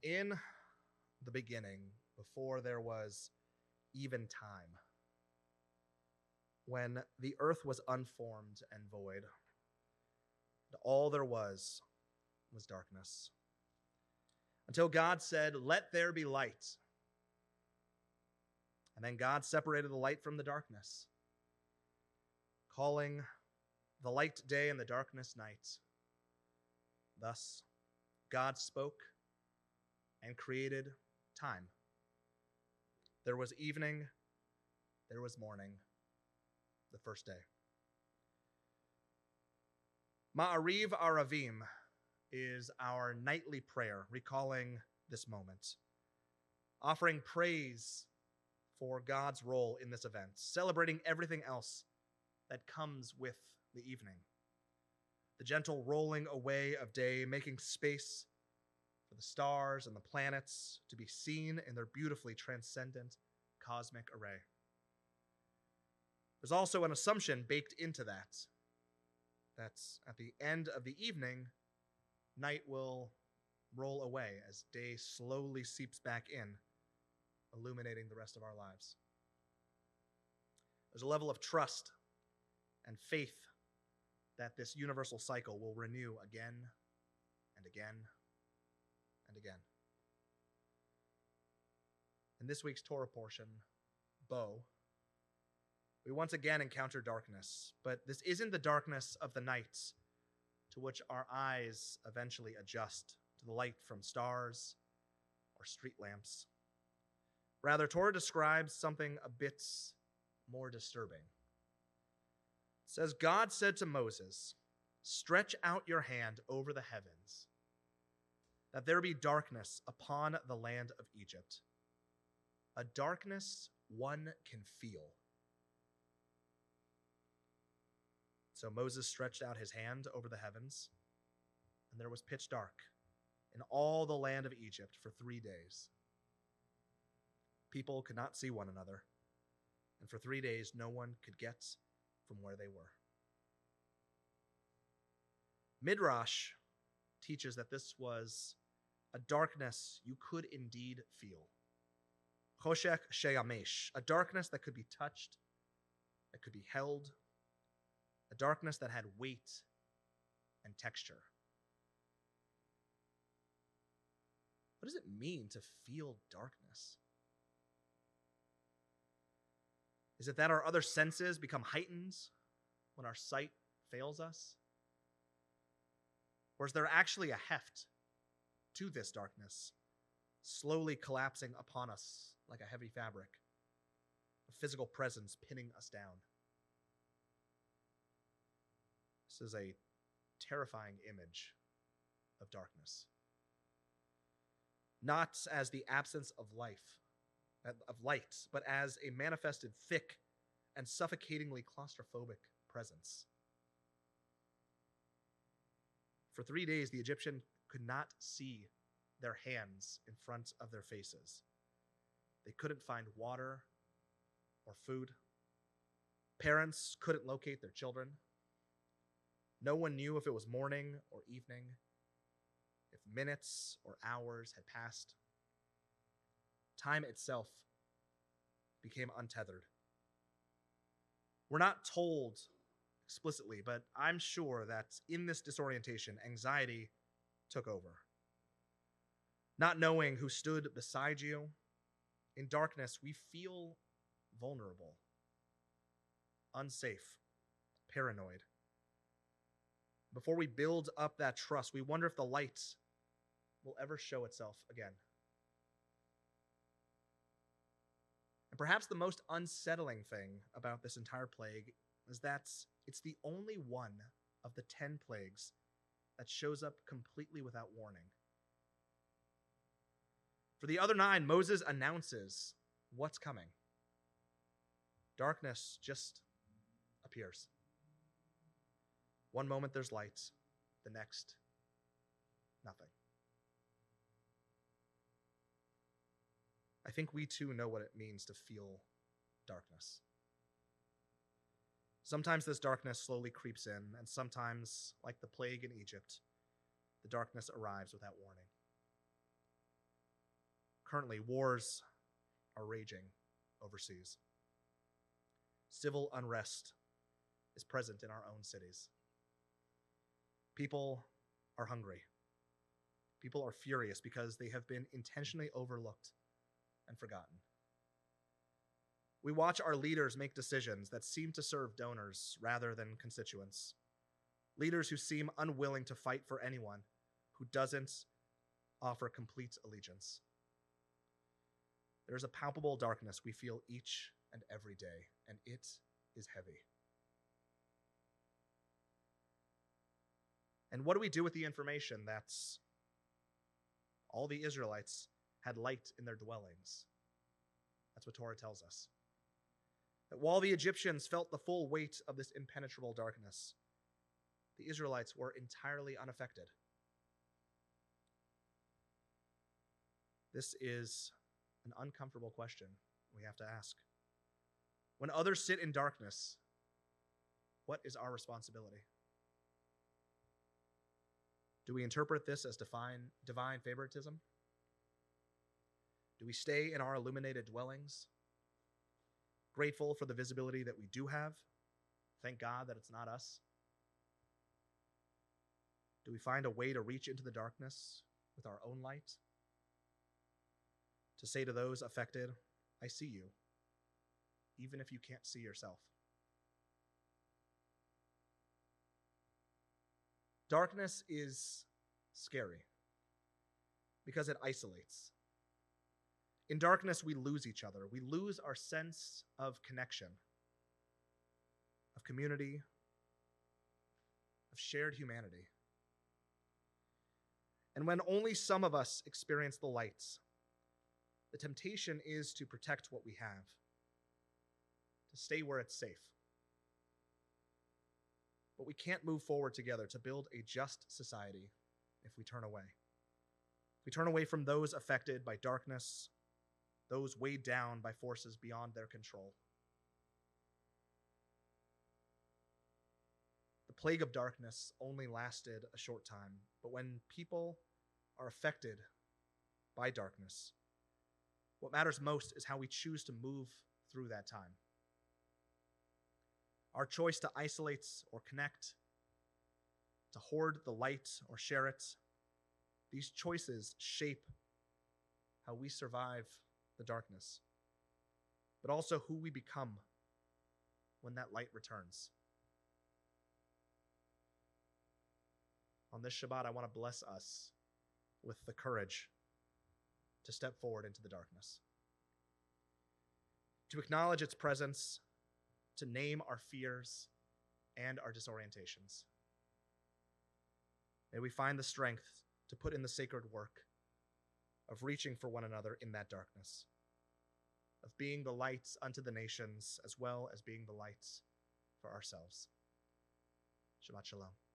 In the beginning, before there was even time, when the earth was unformed and void, and all there was darkness. Until God said, "Let there be light." And then God separated the light from the darkness, calling the light day and the darkness night. Thus, God spoke and created time. There was evening, there was morning, the first day. Ma'ariv Aravim is our nightly prayer, recalling this moment, offering praise for God's role in this event, celebrating everything else that comes with the evening. The gentle rolling away of day, making space for the stars and the planets to be seen in their beautifully transcendent cosmic array. There's also an assumption baked into that, that's at the end of the evening, night will roll away as day slowly seeps back in, illuminating the rest of our lives. There's a level of trust and faith that this universal cycle will renew again and again and again. In this week's Torah portion, Bo, we once again encounter darkness, but this isn't the darkness of the night to which our eyes eventually adjust to the light from stars or street lamps. Rather, Torah describes something a bit more disturbing. It says, God said to Moses, "Stretch out your hand over the heavens, that there be darkness upon the land of Egypt, a darkness one can feel." So Moses stretched out his hand over the heavens, and there was pitch dark in all the land of Egypt for 3 days. People could not see one another, and for 3 days no one could get from where they were. Midrash teaches that this was a darkness you could indeed feel. Choshek sheyamesh, a darkness that could be touched, that could be held, a darkness that had weight and texture. What does it mean to feel darkness? Is it that our other senses become heightened when our sight fails us? Or is there actually a heft to this darkness, slowly collapsing upon us like a heavy fabric, a physical presence pinning us down? This is a terrifying image of darkness. Not as the absence of light, but as a manifested thick and suffocatingly claustrophobic presence. For 3 days, the Egyptian could not see their hands in front of their faces. They couldn't find water or food. Parents couldn't locate their children. No one knew if it was morning or evening, if minutes or hours had passed. Time itself became untethered. We're not told explicitly, but I'm sure that in this disorientation, anxiety took over. Not knowing who stood beside you, in darkness, we feel vulnerable, unsafe, paranoid. Before we build up that trust, we wonder if the light will ever show itself again. And perhaps the most unsettling thing about this entire plague is that it's the only one of the 10 plagues that shows up completely without warning. For the other 9, Moses announces what's coming. Darkness just appears. One moment there's light, the next, nothing. I think we too know what it means to feel darkness. Sometimes this darkness slowly creeps in, and sometimes, like the plague in Egypt, the darkness arrives without warning. Currently, wars are raging overseas. Civil unrest is present in our own cities. People are hungry. People are furious because they have been intentionally overlooked and forgotten. We watch our leaders make decisions that seem to serve donors rather than constituents. Leaders who seem unwilling to fight for anyone who doesn't offer complete allegiance. There is a palpable darkness we feel each and every day, and it is heavy. And what do we do with the information that all the Israelites had light in their dwellings? That's what Torah tells us. That while the Egyptians felt the full weight of this impenetrable darkness, the Israelites were entirely unaffected. This is an uncomfortable question we have to ask. When others sit in darkness, what is our responsibility? Do we interpret this as divine favoritism? Do we stay in our illuminated dwellings, grateful for the visibility that we do have? Thank God that it's not us. Do we find a way to reach into the darkness with our own light? To say to those affected, I see you, even if you can't see yourself. Darkness is scary because it isolates. In darkness, we lose each other. We lose our sense of connection, of community, of shared humanity. And when only some of us experience the lights, the temptation is to protect what we have, to stay where it's safe. But we can't move forward together to build a just society if we turn away. If we turn away from those affected by darkness, those weighed down by forces beyond their control. The plague of darkness only lasted a short time, but when people are affected by darkness, what matters most is how we choose to move through that time. Our choice to isolate or connect, to hoard the light or share it, these choices shape how we survive the darkness, but also who we become when that light returns. On this Shabbat, I want to bless us with the courage to step forward into the darkness, to acknowledge its presence, to name our fears and our disorientations. May we find the strength to put in the sacred work of reaching for one another in that darkness, of being the lights unto the nations as well as being the lights for ourselves. Shabbat Shalom.